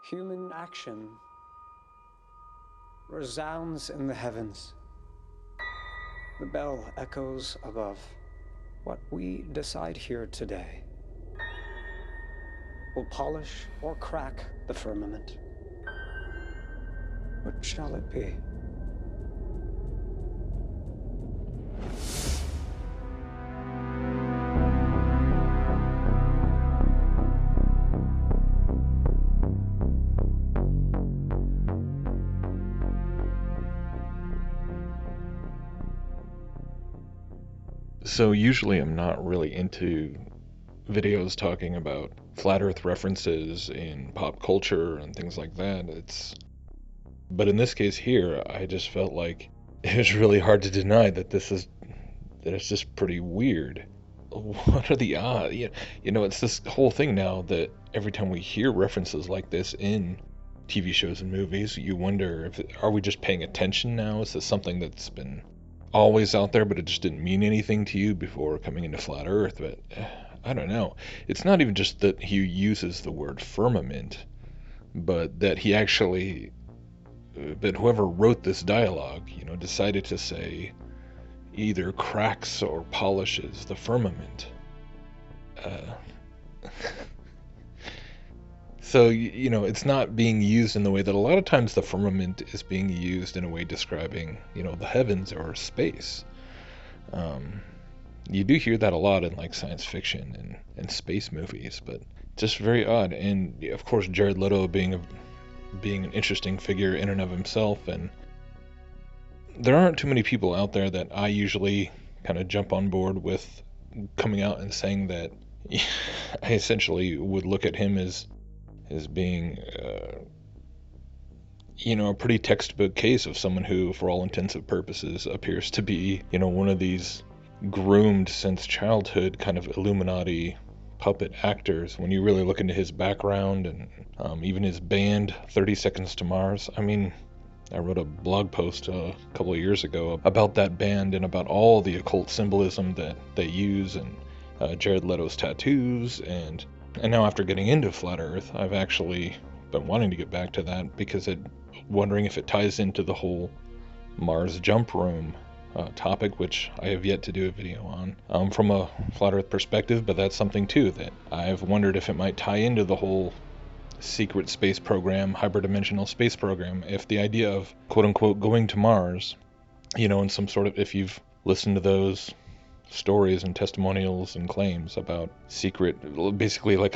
Human action resounds in the heavens. The bell echoes above. What we decide here today will polish or crack the firmament. What shall it be? So usually I'm not really into videos talking about flat earth references in pop culture and things like that. But in this case here, I just felt like it was really hard to deny that it's just pretty weird. What are the odds? It's this whole thing now that every time we hear references like this in TV shows and movies, you wonder are we just paying attention now? Is this something that's been always out there, but it just didn't mean anything to you before coming into flat Earth? But I don't know. It's not even just that he uses the word firmament, but that he actually, that whoever wrote this dialogue, decided to say either cracks or polishes the firmament. So, it's not being used in the way that a lot of times the firmament is being used in a way describing, the heavens or space. You do hear that a lot in like science fiction and space movies, but just very odd. And of course, Jared Leto being an interesting figure in and of himself, and there aren't too many people out there that I usually kind of jump on board with coming out and saying that. I essentially would look at him as being, a pretty textbook case of someone who, for all intents and purposes, appears to be, one of these groomed since childhood kind of Illuminati puppet actors. When you really look into his background and even his band, 30 Seconds to Mars, I wrote a blog post a couple of years ago about that band and about all the occult symbolism that they use, and Jared Leto's tattoos, and now after getting into Flat Earth, I've actually been wanting to get back to that because wondering if it ties into the whole Mars jump room topic, which I have yet to do a video on from a Flat Earth perspective, but that's something too that I've wondered if it might tie into the whole secret space program, hyperdimensional space program, if the idea of quote-unquote going to Mars, in some sort of, if you've listened to those stories and testimonials and claims about secret, basically like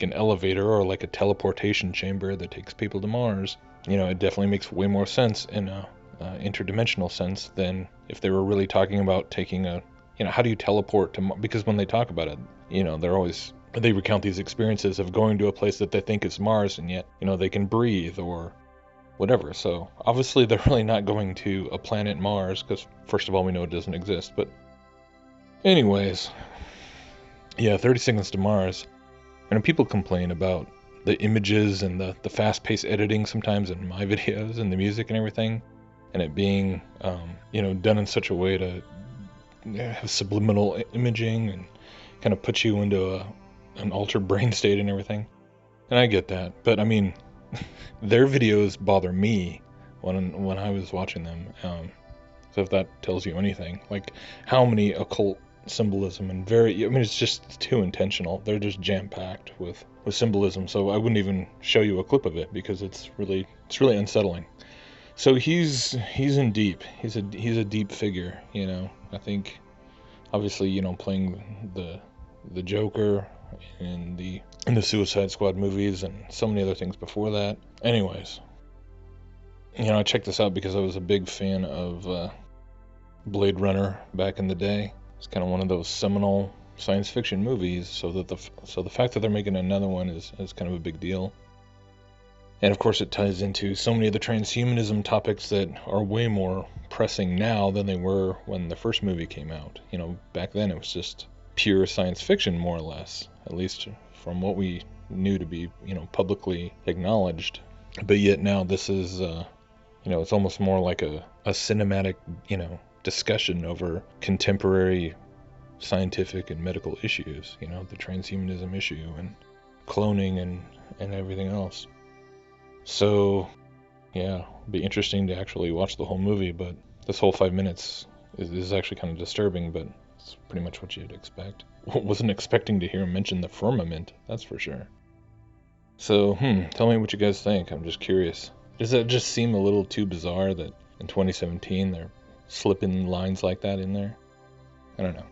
an elevator or like a teleportation chamber that takes people to Mars, it definitely makes way more sense in a interdimensional sense than if they were really talking about taking how do you teleport to Mars? Because when they talk about it, they recount these experiences of going to a place that they think is Mars, and yet they can breathe or whatever. So obviously they're really not going to a planet Mars, because first of all, we know it doesn't exist. But anyways, yeah, 30 Seconds to Mars. People complain about the images and the fast-paced editing sometimes in my videos and the music and everything, and it being, done in such a way to have subliminal imaging and kind of put you into an altered brain state and everything. And I get that, but their videos bother me when I was watching them. So if that tells you anything, like how many occult symbolism and it's just too intentional. They're just jam-packed with symbolism. So I wouldn't even show you a clip of it because it's really unsettling. So he's in deep. He's a deep figure. I think obviously playing the Joker in the Suicide Squad movies and so many other things before that. Anyways, I checked this out because I was a big fan of Blade Runner back in the day. It's kind of one of those seminal science fiction movies, so the fact that they're making another one is kind of a big deal. And of course it ties into so many of the transhumanism topics that are way more pressing now than they were when the first movie came out. Back then it was just pure science fiction, more or less, at least from what we knew to be, publicly acknowledged. But yet now this is, it's almost more like a cinematic, discussion over contemporary scientific and medical issues, the transhumanism issue and cloning and everything else. So, yeah, it'd be interesting to actually watch the whole movie, but this whole 5 minutes is actually kind of disturbing, but it's pretty much what you'd expect. Wasn't expecting to hear him mention the firmament, that's for sure. So, tell me what you guys think. I'm just curious. Does that just seem a little too bizarre that in 2017 they're slipping lines like that in there? I don't know.